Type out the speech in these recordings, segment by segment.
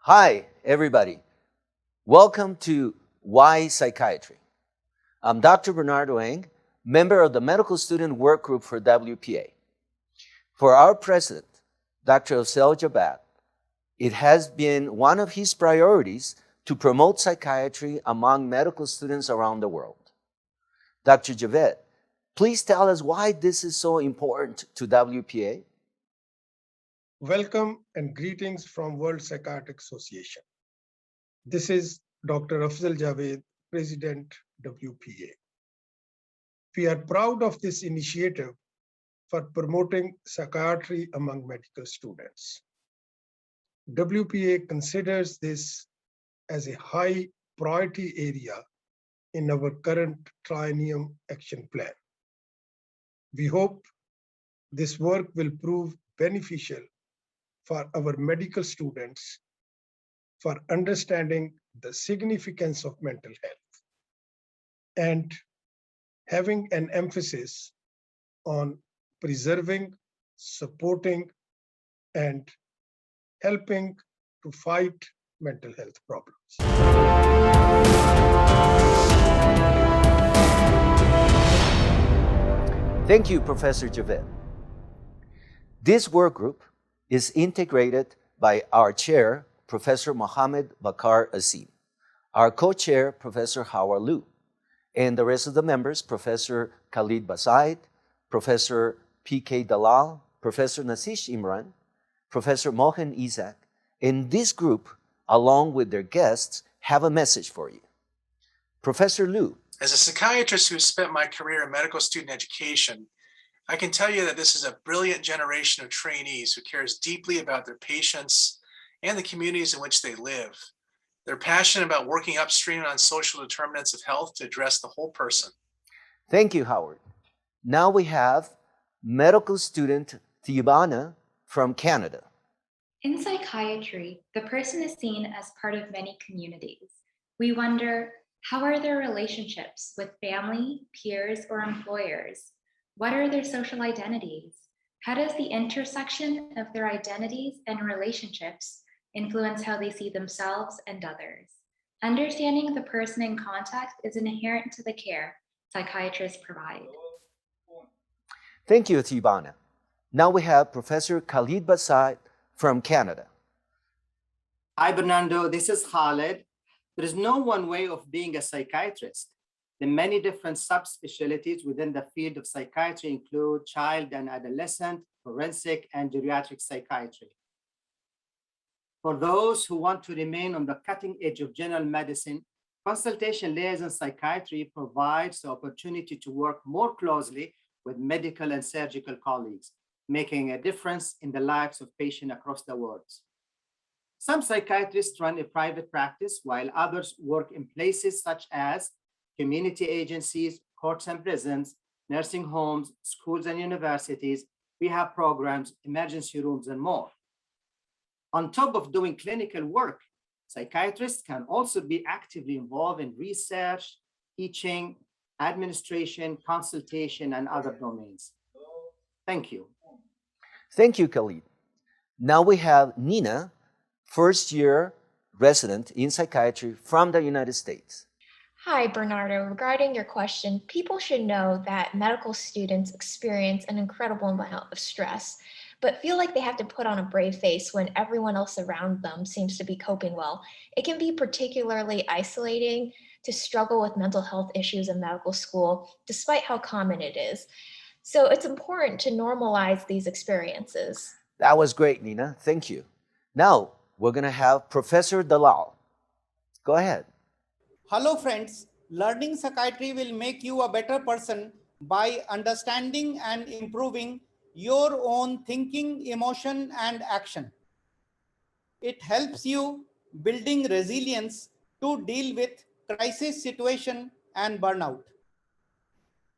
Hi, everybody. Welcome to Why Psychiatry. I'm Dr. Bernardo, member of the Medical Student Work Group for WPA. For our president, Dr. Afzal Jabbat, it has been one of his priorities to promote psychiatry among medical students around the world. Dr. Javed, please tell us why this is so important to WPA. Welcome and greetings from World Psychiatric Association. This is Dr. Afzal Javed, President, WPA. We are proud of this initiative for promoting psychiatry among medical students. WPA considers this as a high priority area in our current triennium action plan. We hope this work will prove beneficial for our medical students for understanding the significance of mental health and having an emphasis on preserving, supporting, and helping to fight mental health problems. Thank you, Professor Javed. This work group is integrated by our chair, Professor Mohammed Bakar Azim, our co-chair, Professor Howard Liu, and the rest of the members, Professor Khalid Basaid, Professor P.K. Dalal, Professor Nasish Imran, Professor Mohan Isaac, and this group, along with their guests, have a message for you. Professor Liu. As a psychiatrist who spent my career in medical student education, I can tell you that this is a brilliant generation of trainees who cares deeply about their patients and the communities in which they live. They're passionate about working upstream on social determinants of health to address the whole person. Thank you, Howard. Now we have medical student Tatiana from Canada. In psychiatry, the person is seen as part of many communities. We wonder, how are their relationships with family, peers, or employers? What are their social identities? How does the intersection of their identities and relationships influence how they see themselves and others? Understanding the person in context is inherent to the care psychiatrists provide. Thank you, Tibana. Now we have Professor Khalid Basaid from Canada. Hi, Bernardo. This is Khalid. There is no one way of being a psychiatrist. The many different subspecialties within the field of psychiatry include child and adolescent, forensic, and geriatric psychiatry. For those who want to remain on the cutting edge of general medicine, consultation liaison psychiatry provides the opportunity to work more closely with medical and surgical colleagues, making a difference in the lives of patients across the world. Some psychiatrists run a private practice, while others work in places such as community agencies, courts and prisons, nursing homes, schools and universities, rehab programs, emergency rooms, and more. On top of doing clinical work, psychiatrists can also be actively involved in research, teaching, administration, consultation, and other domains. Thank you. Thank you, Khalid. Now we have Nina, first-year resident in psychiatry from the United States. Hi, Bernardo. Regarding your question, people should know that medical students experience an incredible amount of stress, but feel like they have to put on a brave face when everyone else around them seems to be coping well. It can be particularly isolating to struggle with mental health issues in medical school, despite how common it is. So it's important to normalize these experiences. That was great, Nina. Thank you. Now we're going to have Professor Dalal. Go ahead. Hello friends, learning psychiatry will make you a better person by understanding and improving your own thinking, emotion, and action. It helps you building resilience to deal with crisis situation and burnout.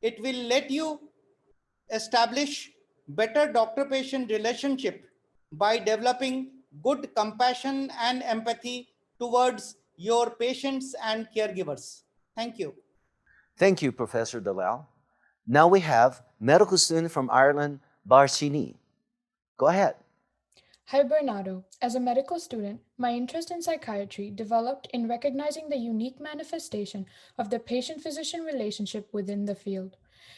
It will let you establish better doctor-patient relationship by developing good compassion and empathy towards your patients and caregivers. Thank you. Thank you, Professor Dalal. Now we have medical student from Ireland, Barshini. Go ahead. Hi, Bernardo. As a medical student, my interest in psychiatry developed in recognizing the unique manifestation of the patient-physician relationship within the field.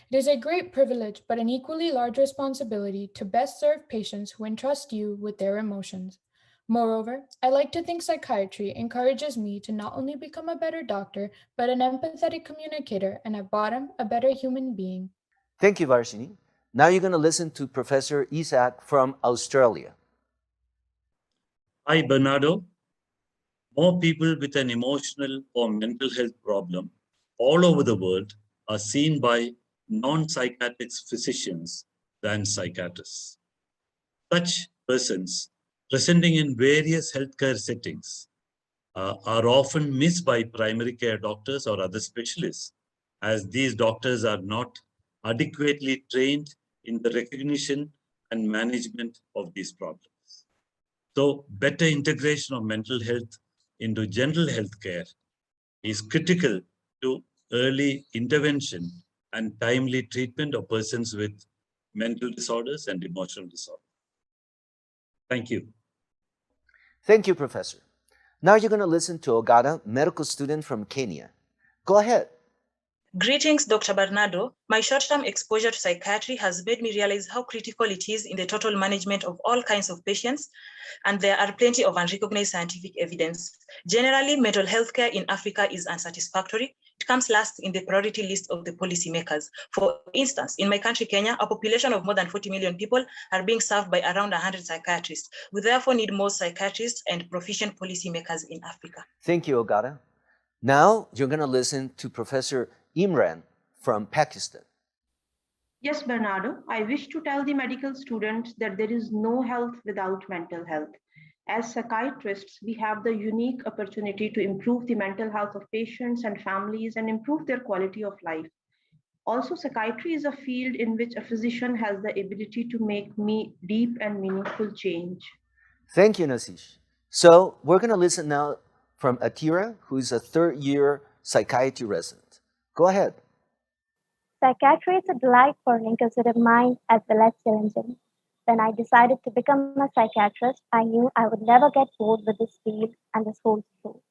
It is a great privilege, but an equally large responsibility to best serve patients who entrust you with their emotions. Moreover, I like to think psychiatry encourages me to not only become a better doctor, but an empathetic communicator and at bottom, a better human being. Thank you, Varshini. Now you're going to listen to Professor Isaac from Australia. Hi, Bernardo. More people with an emotional or mental health problem all over the world are seen by non-psychiatric physicians than psychiatrists. Such persons presenting in various healthcare settings are often missed by primary care doctors or other specialists, as these doctors are not adequately trained in the recognition and management of these problems. So better integration of mental health into general health care is critical to early intervention and timely treatment of persons with mental disorders and emotional disorders. Thank you. Thank you, Professor. Now you're going to listen to Ogata, medical student from Kenya. Go ahead. Greetings, Dr. Bernardo. My short-term exposure to psychiatry has made me realize how critical it is in the total management of all kinds of patients, and there are plenty of unrecognized scientific evidence. Generally, mental health care in Africa is unsatisfactory. It comes last in the priority list of the policymakers. For instance, in my country, Kenya, a population of more than 40 million people are being served by around 100 psychiatrists. We therefore need more psychiatrists and proficient policymakers in Africa. Thank you, Ogata. Now you're going to listen to Professor Imran from Pakistan. Yes, Bernardo, I wish to tell the medical students that there is no health without mental health. As psychiatrists, we have the unique opportunity to improve the mental health of patients and families and improve their quality of life. Also, psychiatry is a field in which a physician has the ability to make deep and meaningful change. Thank you, Nasish. So we're going to listen now from Akira, who is a third-year psychiatry resident. Go ahead. Psychiatry is a delight for an inquisitive mind as well as challenging. When I decided to become a psychiatrist, I knew I would never get bored with this field and this whole school.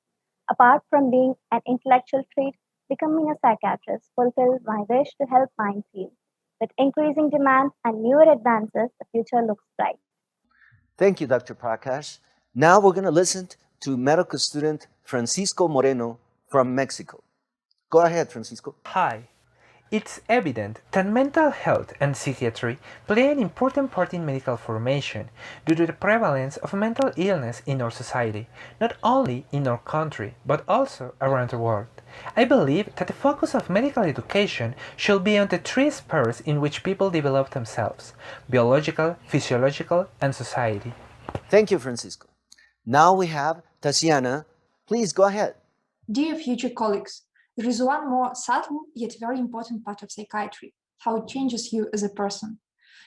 Apart from being an intellectual trait, becoming a psychiatrist fulfilled my wish to help minds heal. With increasing demand and newer advances, the future looks bright. Thank you, Dr. Prakash. Now we're going to listen to medical student Francisco Moreno from Mexico. Go ahead, Francisco. Hi. It's evident that mental health and psychiatry play an important part in medical formation due to the prevalence of mental illness in our society, not only in our country, but also around the world. I believe that the focus of medical education should be on the three spheres in which people develop themselves: biological, physiological, and society. Thank you, Francisco. Now we have Tatiana. Please go ahead. Dear future colleagues, there is one more subtle yet very important part of psychiatry, how it changes you as a person.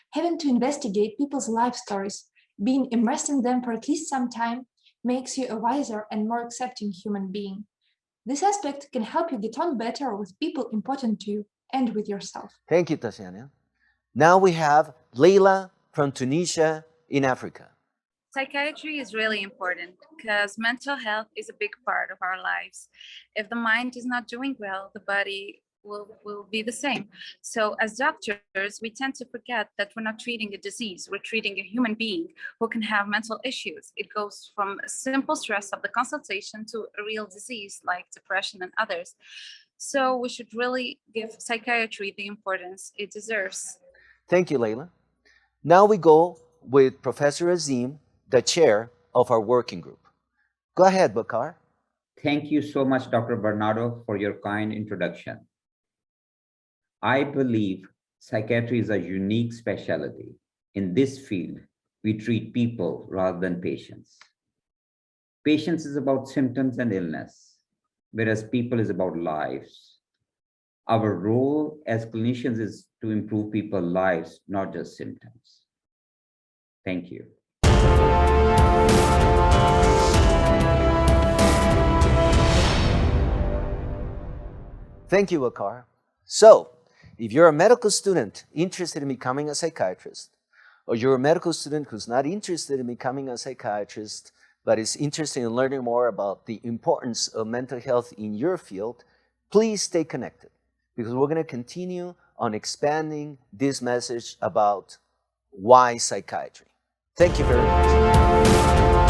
Having to investigate people's life stories, being immersed in them for at least some time, makes you a wiser and more accepting human being. This aspect can help you get on better with people important to you and with yourself. Thank you, Tatiana. Now we have Leila from Tunisia in Africa. Psychiatry is really important because mental health is a big part of our lives. If the mind is not doing well, the body will be the same. So as doctors, we tend to forget that we're not treating a disease, we're treating a human being who can have mental issues. It goes from a simple stress of the consultation to a real disease like depression and others. So we should really give psychiatry the importance it deserves. Thank you, Leila. Now we go with Professor Azim, the chair of our working group. Go ahead, Bakar. Thank you so much, Dr. Bernardo, for your kind introduction. I believe psychiatry is a unique specialty. In this field, we treat people rather than patients. Patients is about symptoms and illness, whereas people is about lives. Our role as clinicians is to improve people's lives, not just symptoms. Thank you. Thank you, Akar. So, if you're a medical student interested in becoming a psychiatrist, or you're a medical student who's not interested in becoming a psychiatrist, but is interested in learning more about the importance of mental health in your field, please stay connected, because we're going to continue on expanding this message about why psychiatry. Thank you very much.